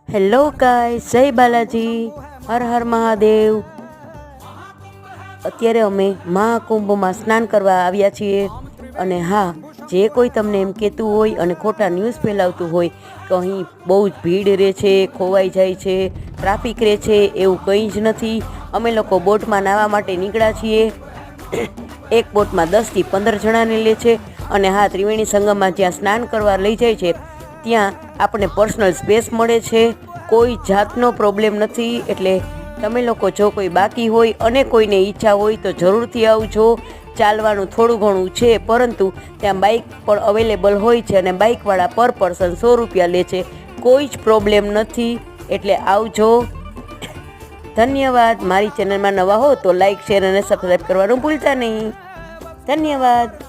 Hello guys, જય બાલાજી, હર હર મહાદેવ। અત્યારે અમે મહાકુંભમાં સ્નાન કરવા આવ્યા છીએ અને હા, જે કોઈ તમને એમ કહેતું હોય અને ખોટા ન્યૂઝ ફેલાવતું હોય કે અહીં બહુ જ ભીડ રહે છે, ખોવાઈ જાય છે, ટ્રાફિક રહે છે, એવું કંઈ જ નથી। અમે લોકો બોટમાં નાહવા માટે નીકળ્યા છીએ। એક બોટમાં 10 થી 15 જણાને લે છે અને હા, ત્રિવેણી સંગમમાં જ્યાં સ્નાન કરવા લઈ જાય છે ત્યાં આપણે પર્સનલ સ્પેસ મળે છે, કોઈ જાતનો પ્રોબ્લેમ નથી। એટલે તમે લોકો જો કોઈ બાકી હોય અને કોઈને ઈચ્છા હોય તો જરૂરથી આવજો। ચાલવાનું થોડું ઘણું છે, પરંતુ ત્યાં બાઇક પણ અવેલેબલ હોય છે અને બાઇકવાળા પર પર્સન 100 રૂપિયા લે છે, કોઈ જ પ્રોબ્લેમ નથી। એટલે આવજો। ધન્યવાદ। મારી ચેનલમાં નવા હો તો લાઇક, શેર અને સબસ્ક્રાઈબ કરવાનું ભૂલતા નહીં। ધન્યવાદ।